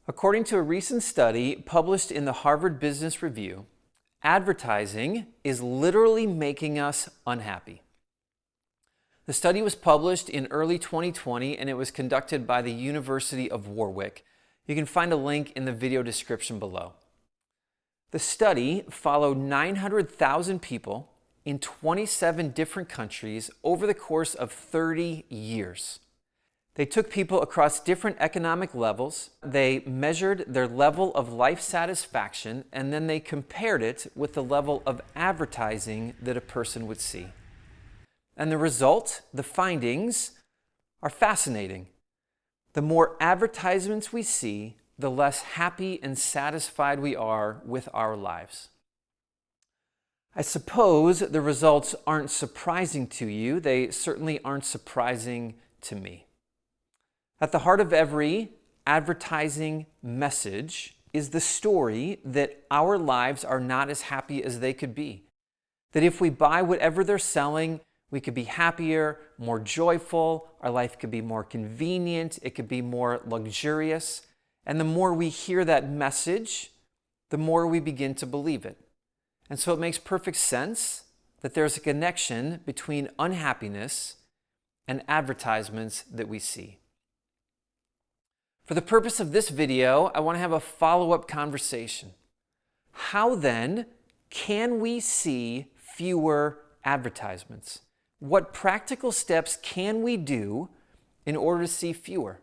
According to a recent study published in the Harvard Business Review, advertising is literally making us unhappy. The study was published in early 2020 and it was conducted by the University of Warwick. You can find a link in the video description below. The study followed 900,000 people in 27 different countries over the course of 30 years. They took people across different economic levels, they measured their level of life satisfaction, and then they compared it with the level of advertising that a person would see. And the result, the findings, are fascinating. The more advertisements we see, the less happy and satisfied we are with our lives. I suppose the results aren't surprising to you. They certainly aren't surprising to me. At the heart of every advertising message is the story that our lives are not as happy as they could be. That if we buy whatever they're selling, we could be happier, more joyful, our life could be more convenient, it could be more luxurious. And the more we hear that message, the more we begin to believe it. And so it makes perfect sense that there's a connection between unhappiness and advertisements that we see. For the purpose of this video, I want to have a follow-up conversation. How then can we see fewer advertisements? What practical steps can we do in order to see fewer?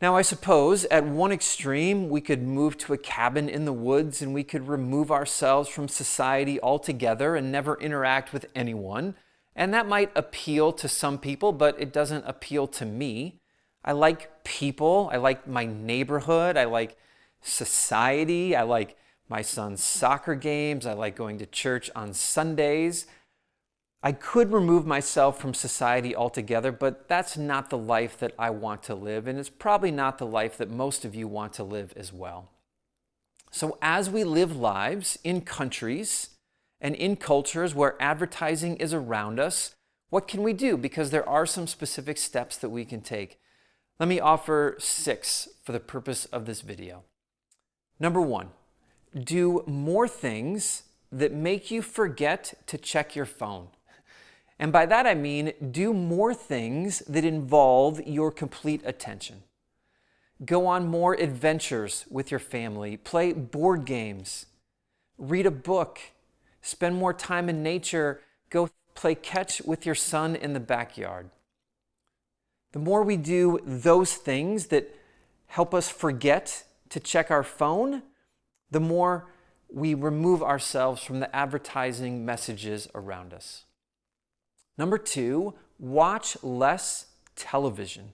Now, I suppose at one extreme, we could move to a cabin in the woods and we could remove ourselves from society altogether and never interact with anyone. And that might appeal to some people, but it doesn't appeal to me. I like people, I like my neighborhood, I like society, I like my son's soccer games, I like going to church on Sundays. I could remove myself from society altogether, but that's not the life that I want to live, and it's probably not the life that most of you want to live as well. So as we live lives in countries and in cultures where advertising is around us, what can we do? Because there are some specific steps that we can take. Let me offer 6 for the purpose of this video. Number 1, do more things that make you forget to check your phone. And by that I mean do more things that involve your complete attention. Go on more adventures with your family, play board games, read a book, spend more time in nature, go play catch with your son in the backyard. The more we do those things that help us forget to check our phone, the more we remove ourselves from the advertising messages around us. Number 2, watch less television.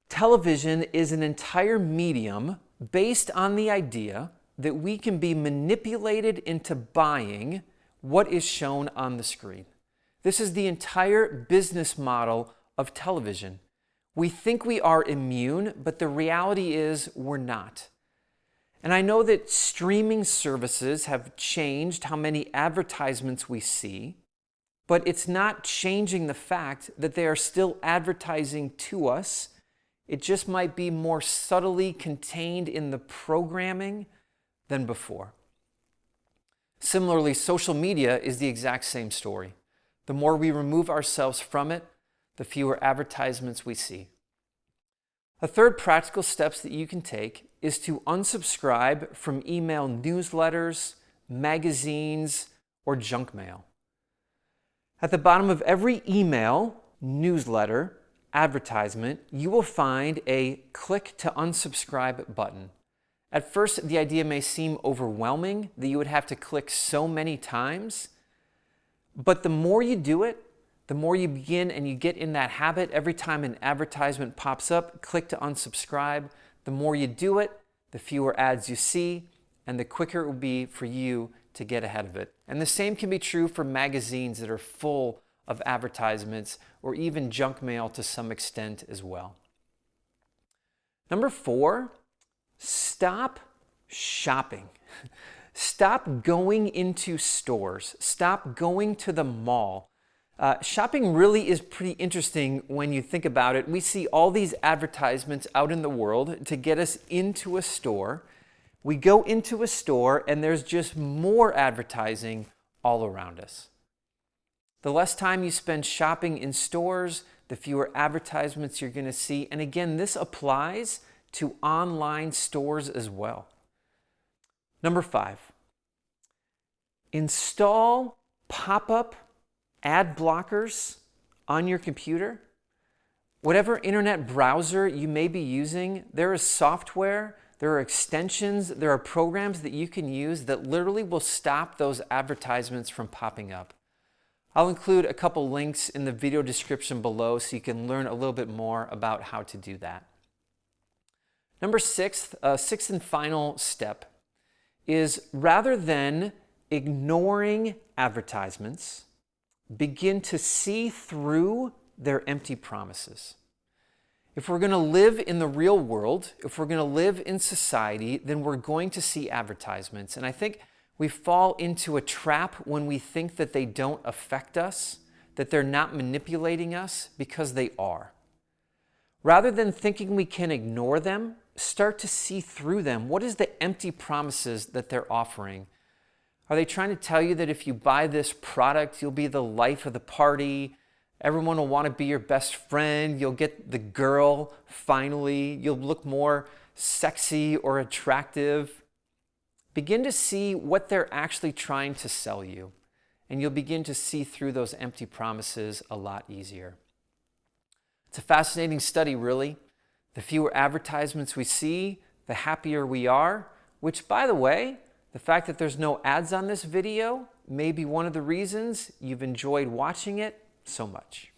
Television is an entire medium based on the idea that we can be manipulated into buying what is shown on the screen. This is the entire business model of television. We think we are immune, but the reality is we're not. And I know that streaming services have changed how many advertisements we see, but it's not changing the fact that they are still advertising to us. It just might be more subtly contained in the programming than before. Similarly, social media is the exact same story. The more we remove ourselves from it, the fewer advertisements we see. A third practical steps that you can take is to unsubscribe from email newsletters, magazines, or junk mail. At the bottom of every email, newsletter, advertisement, you will find a click to unsubscribe button. At first, the idea may seem overwhelming that you would have to click so many times, but the more you do it, the more you begin and you get in that habit, every time an advertisement pops up, click to unsubscribe. The more you do it, the fewer ads you see, and the quicker it will be for you to get ahead of it. And the same can be true for magazines that are full of advertisements or even junk mail to some extent as well. Number 4, stop shopping. Stop going into stores. Stop going to the mall. Shopping really is pretty interesting when you think about it. We see all these advertisements out in the world to get us into a store. We go into a store and there's just more advertising all around us. The less time you spend shopping in stores, the fewer advertisements you're going to see. And again, this applies to online stores as well. Number 5, install PopUp ad blockers on your computer. Whatever internet browser you may be using, there is software, there are extensions, there are programs that you can use that literally will stop those advertisements from popping up. I'll include a couple links in the video description below so you can learn a little bit more about how to do that. Number 6, sixth and final step is rather than ignoring advertisements, begin to see through their empty promises. If we're going to live in the real world, if we're going to live in society, then we're going to see advertisements. And I think we fall into a trap when we think that they don't affect us, that they're not manipulating us, because they are. Rather than thinking we can ignore them, start to see through them. What is the empty promises that they're offering? Are they trying to tell you that if you buy this product, you'll be the life of the party? Everyone will want to be your best friend. You'll get the girl finally. You'll look more sexy or attractive. Begin to see what they're actually trying to sell you, and you'll begin to see through those empty promises a lot easier. It's a fascinating study, really. The fewer advertisements we see, the happier we are, which, by the way, the fact that there's no ads on this video may be one of the reasons you've enjoyed watching it so much.